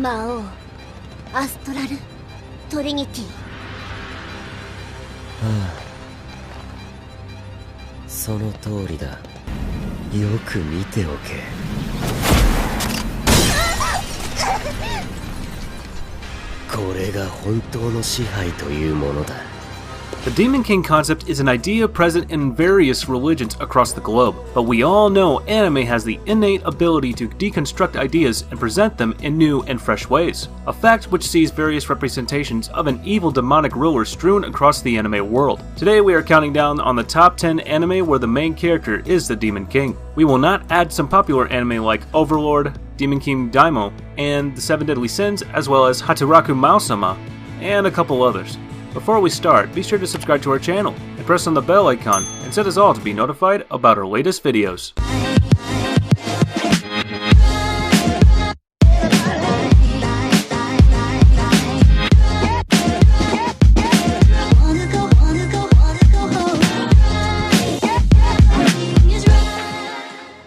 魔王アストラルトリニティ。その通りだ。よく見ておけ。これが本当の支配というものだ。 The Demon King concept is an idea present in various religions across the globe, but we all know anime has the innate ability to deconstruct ideas and present them in new and fresh ways, a fact which sees various representations of an evil demonic ruler strewn across the anime world. Today we are counting down on the top 10 anime where the main character is the Demon King. We will not add some popular anime like Overlord, Demon King Daimyo, and the Seven Deadly Sins, as well as Hataraku Mao-sama, and a couple others. Before we start, be sure to subscribe to our channel and press on the bell icon and set us all to be notified about our latest videos.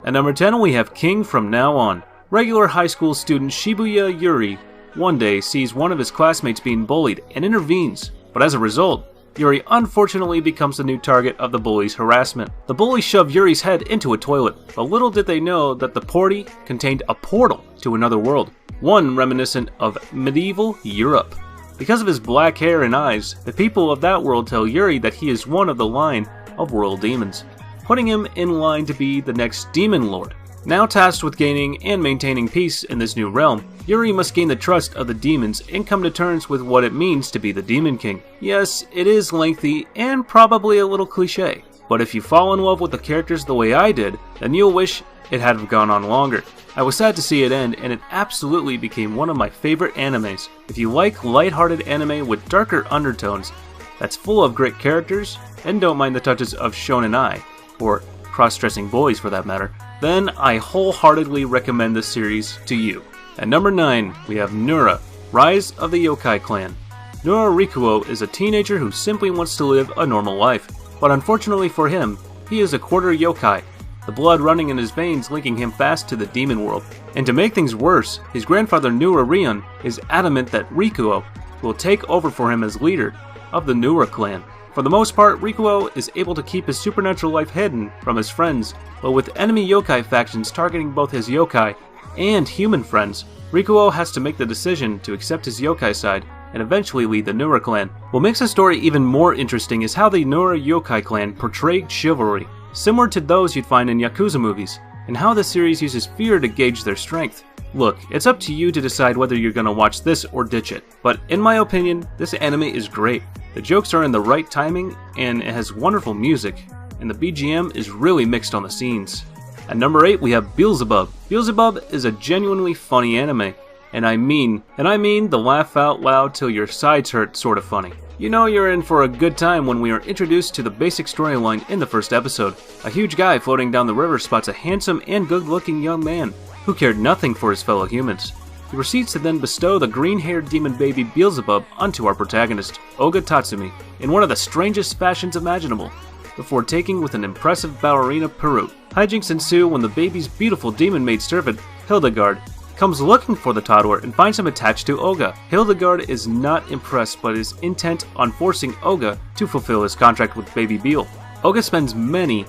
At number 10 we have King from Now On. Regular high school student Shibuya Yuri one day sees one of his classmates being bullied and intervenes. But as a result, Yuri unfortunately becomes the new target of the bully's harassment. The bully shoved Yuri's head into a toilet, but little did they know that the porty contained a portal to another world, one reminiscent of medieval Europe. Because of his black hair and eyes, the people of that world tell Yuri that he is one of the line of world demons, putting him in line to be the next demon lord. Now tasked with gaining and maintaining peace in this new realm, Yuri must gain the trust of the demons and come to terms with what it means to be the Demon King. Yes, it is lengthy and probably a little cliche, but if you fall in love with the characters the way I did, then you'll wish it had gone on longer. I was sad to see it end, and it absolutely became one of my favorite animes. If you like lighthearted anime with darker undertones, that's full of great characters, and don't mind the touches of shonen-ai, or cross-dressing boys for that matter, then I wholeheartedly recommend this series to you. At number 9, we have Nura, Rise of the Yokai Clan. Nura Rikuo is a teenager who simply wants to live a normal life, but unfortunately for him, he is a quarter yokai, the blood running in his veins linking him fast to the demon world. And to make things worse, his grandfather Nura Rion is adamant that Rikuo will take over for him as leader of the Nura clan. For the most part, Rikuo is able to keep his supernatural life hidden from his friends, but with enemy yokai factions targeting both his yokai and human friends, Rikuo has to make the decision to accept his yokai side and eventually lead the Nura clan. What makes the story even more interesting is how the Nura yokai clan portrayed chivalry, similar to those you'd find in Yakuza movies, and how the series uses fear to gauge their strength. Look, it's up to you to decide whether you're gonna watch this or ditch it, but in my opinion, this anime is great. The jokes are in the right timing, and it has wonderful music, and the BGM is really mixed on the scenes. At number 8 we have Beelzebub. Beelzebub is a genuinely funny anime, and I mean the laugh out loud till your sides hurt sort of funny. You know you're in for a good time when we are introduced to the basic storyline in the first episode. A huge guy floating down the river spots a handsome and good-looking young man who cared nothing for his fellow humans. He proceeds to then bestow the green-haired demon baby Beelzebub onto our protagonist, Oga Tatsumi, in one of the strangest fashions imaginable, before taking with an impressive ballerina pirouette. Hijinks ensue when the baby's beautiful demon maid servant, Hildegard, comes looking for the toddler and finds him attached to Oga. Hildegard is not impressed but is intent on forcing Oga to fulfill his contract with baby Beel. Oga spends many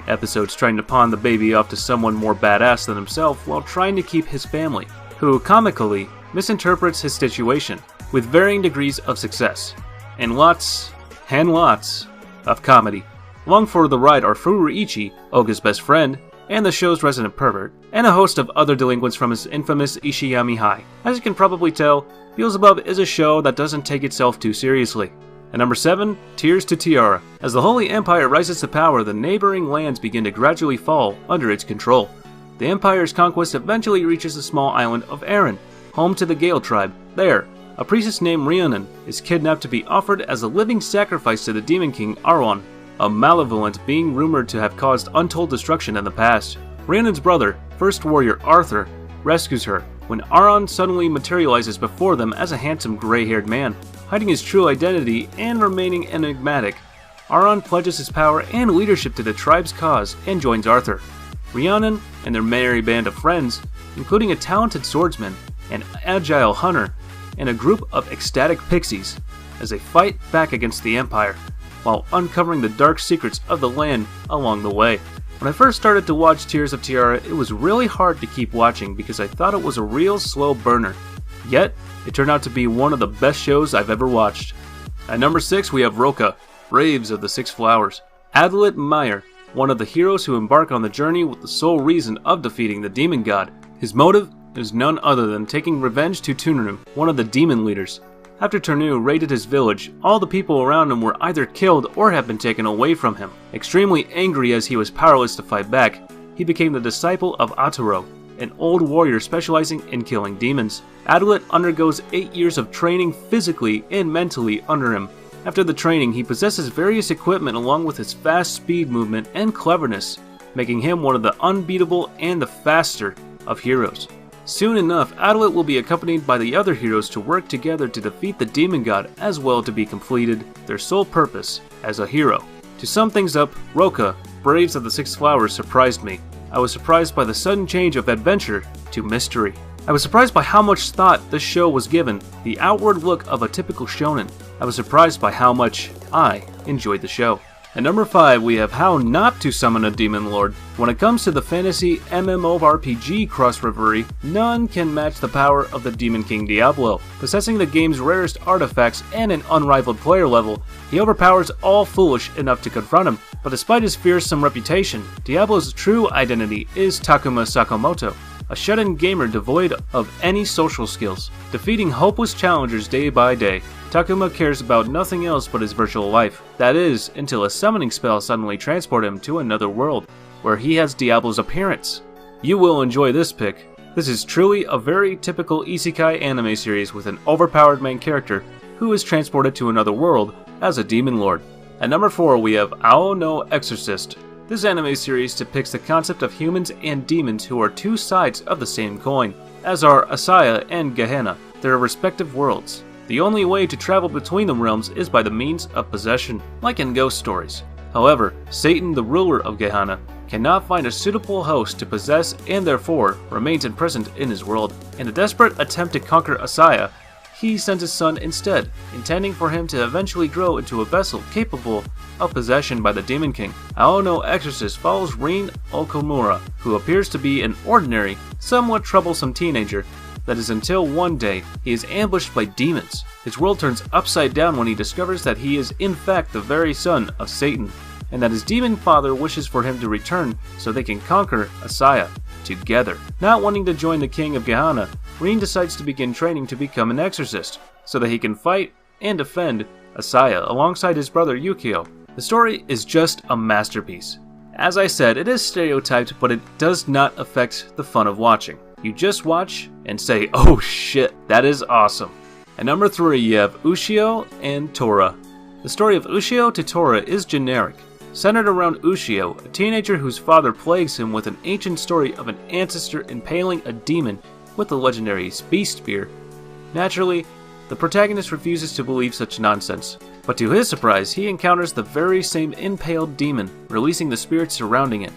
episodes trying to pawn the baby off to someone more badass than himself while trying to keep his family, who comically misinterprets his situation, with varying degrees of success, and lots of comedy. Along for the ride are Furuichi, Oga's best friend, and the show's resident pervert, and a host of other delinquents from his infamous Ishiyami High. As you can probably tell, Beelzebub is a show that doesn't take itself too seriously. At number 7, Tears to Tiara. As the Holy Empire rises to power, the neighboring lands begin to gradually fall under its control. The Empire's conquest eventually reaches the small island of Aran, home to the Gale tribe. There, a priestess named Rhiannon is kidnapped to be offered as a living sacrifice to the Demon King Aron, a malevolent being rumored to have caused untold destruction in the past. Rhiannon's brother, First Warrior Arthur, rescues her when Aron suddenly materializes before them as a handsome gray-haired man, hiding his true identity and remaining enigmatic. Aron pledges his power and leadership to the tribe's cause and joins Arthur. Rhiannon and their merry band of friends, including a talented swordsman, an agile hunter, and a group of ecstatic pixies as they fight back against the Empire, while uncovering the dark secrets of the land along the way. When I first started to watch Tears of Tiara, it was really hard to keep watching because I thought it was a real slow burner. Yet, it turned out to be one of the best shows I've ever watched. At number 6, we have Roka, Braves of the Six Flowers. Adlet Meyer, one of the heroes who embark on the journey with the sole reason of defeating the demon god. His motive is none other than taking revenge to Tunru, one of the demon leaders. After Tunru raided his village, all the people around him were either killed or had been taken away from him. Extremely angry as he was powerless to fight back, he became the disciple of Ataro, an old warrior specializing in killing demons. Adlet undergoes 8 years of training physically and mentally under him. After the training, he possesses various equipment along with his fast speed movement and cleverness, making him one of the unbeatable and the faster of heroes. Soon enough, Adlet will be accompanied by the other heroes to work together to defeat the demon god as well to be completed their sole purpose as a hero. To sum things up, Roka, Braves of the Six Flowers surprised me. I was surprised by the sudden change of adventure to mystery. I was surprised by how much thought this show was given, the outward look of a typical shonen. I was surprised by how much I enjoyed the show. At number 5, we have How Not to Summon a Demon Lord. When it comes to the fantasy MMORPG cross-reverie, none can match the power of the Demon King Diablo. Possessing the game's rarest artifacts and an unrivaled player level, he overpowers all foolish enough to confront him. But despite his fearsome reputation, Diablo's true identity is Takuma Sakamoto, a shut-in gamer devoid of any social skills. Defeating hopeless challengers day by day, Takuma cares about nothing else but his virtual life. That is, until a summoning spell suddenly transports him to another world, where he has Diablo's appearance. You will enjoy this pick. This is truly a very typical isekai anime series with an overpowered main character who is transported to another world as a demon lord. At number 4, we have Ao no Exorcist. This anime series depicts the concept of humans and demons who are two sides of the same coin, as are Asaya and Gehenna, their respective worlds. The only way to travel between the realms is by the means of possession, like in ghost stories. However, Satan, the ruler of Gehenna, cannot find a suitable host to possess and therefore remains imprisoned in his world. In a desperate attempt to conquer Asaya, he sends his son instead, intending for him to eventually grow into a vessel capable of possession by the Demon King. Ao no Exorcist follows Rin Okumura, who appears to be an ordinary, somewhat troublesome teenager. That is until one day, he is ambushed by demons. His world turns upside down when he discovers that he is in fact the very son of Satan, and that his demon father wishes for him to return so they can conquer Asaya together. Not wanting to join the king of Gehenna, Rin decides to begin training to become an exorcist, so that he can fight and defend Asaya alongside his brother Yukio. The story is just a masterpiece. As I said, it is stereotyped, but it does not affect the fun of watching. You just watch and say, oh shit, that is awesome. At number 3, you have Ushio and Tora. The story of Ushio to Tora is generic, centered around Ushio, a teenager whose father plagues him with an ancient story of an ancestor impaling a demon with the legendary beast spear. Naturally, the protagonist refuses to believe such nonsense, but to his surprise, he encounters the very same impaled demon, releasing the spirits surrounding it.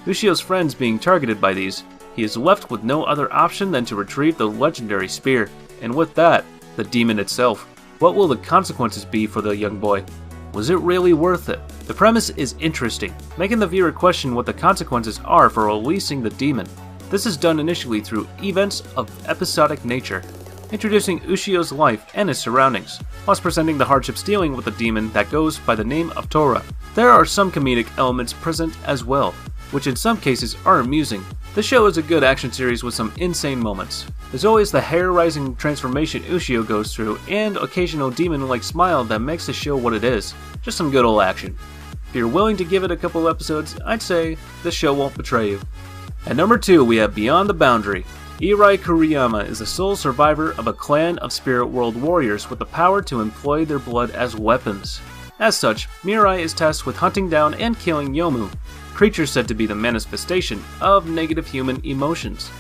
Ushio's friends being targeted by these, he is left with no other option than to retrieve the legendary spear, and with that, the demon itself. What will the consequences be for the young boy? Was it really worth it? The premise is interesting, making the viewer question what the consequences are for releasing the demon. This is done initially through events of episodic nature, introducing Ushio's life and his surroundings, whilst presenting the hardships dealing with the demon that goes by the name of Tora. There are some comedic elements present as well, which in some cases are amusing. The show is a good action series with some insane moments. There's always the hair-raising transformation Ushio goes through and occasional demon-like smile that makes the show what it is. Just some good old action. If you're willing to give it a couple episodes, I'd say this show won't betray you. At number 2, we have Beyond the Boundary. Irai Kuriyama is the sole survivor of a clan of spirit world warriors with the power to employ their blood as weapons. As such, Mirai is tasked with hunting down and killing Yomu, creatures said to be the manifestation of negative human emotions.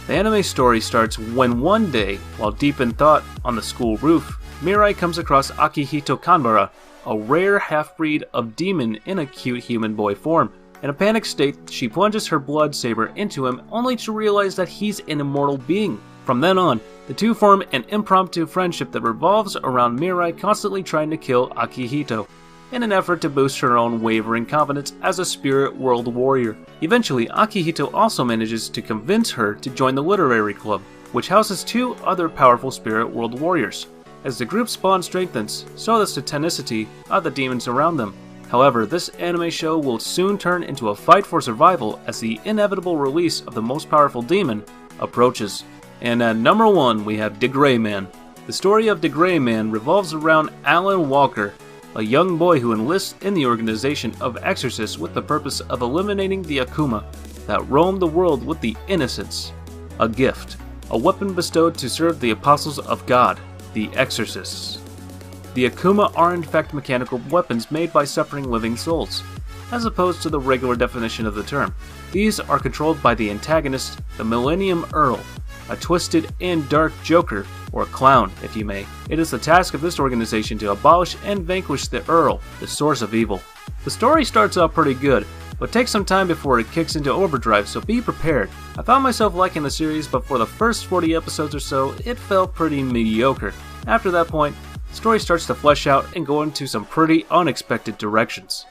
The anime story starts when one day, while deep in thought on the school roof, Mirai comes across Akihito Kanbara, a rare half-breed of demon in a cute human boy form. In a panicked state, she plunges her blood saber into him only to realize that he's an immortal being. From then on, the two form an impromptu friendship that revolves around Mirai constantly trying to kill Akihito, in an effort to boost her own wavering confidence as a spirit world warrior. Eventually, Akihito also manages to convince her to join the literary club, which houses two other powerful spirit world warriors. As the group's bond strengthens, so does the tenacity of the demons around them. However, this anime show will soon turn into a fight for survival as the inevitable release of the most powerful demon approaches. And at number 1, we have The Gray Man. The story of The Gray Man revolves around Alan Walker, a young boy who enlists in the organization of exorcists with the purpose of eliminating the Akuma that roam the world with the Innocents, a gift, a weapon bestowed to serve the apostles of God, the exorcists. The Akuma are in fact mechanical weapons made by suffering living souls, as opposed to the regular definition of the term. These are controlled by the antagonist, the Millennium Earl, a twisted and dark joker, or clown if you may. It is the task of this organization to abolish and vanquish the Earl, the source of evil. The story starts out pretty good, but takes some time before it kicks into overdrive, so be prepared. I found myself liking the series, but for the first 40 episodes or so, it felt pretty mediocre. After that point, the story starts to flesh out and go into some pretty unexpected directions.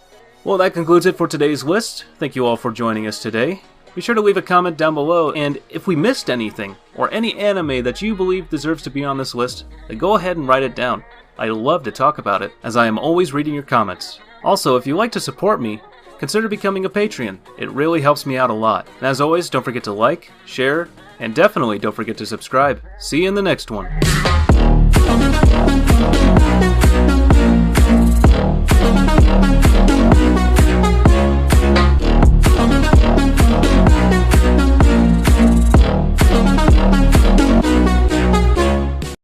Well, that concludes it for today's list. Thank you all for joining us today. Be sure to leave a comment down below, and if we missed anything, or any anime that you believe deserves to be on this list, then go ahead and write it down. I'd love to talk about it, as I am always reading your comments. Also, if you'd like to support me, consider becoming a Patreon. It really helps me out a lot. And as always, don't forget to like, share, and definitely don't forget to subscribe. See you in the next one.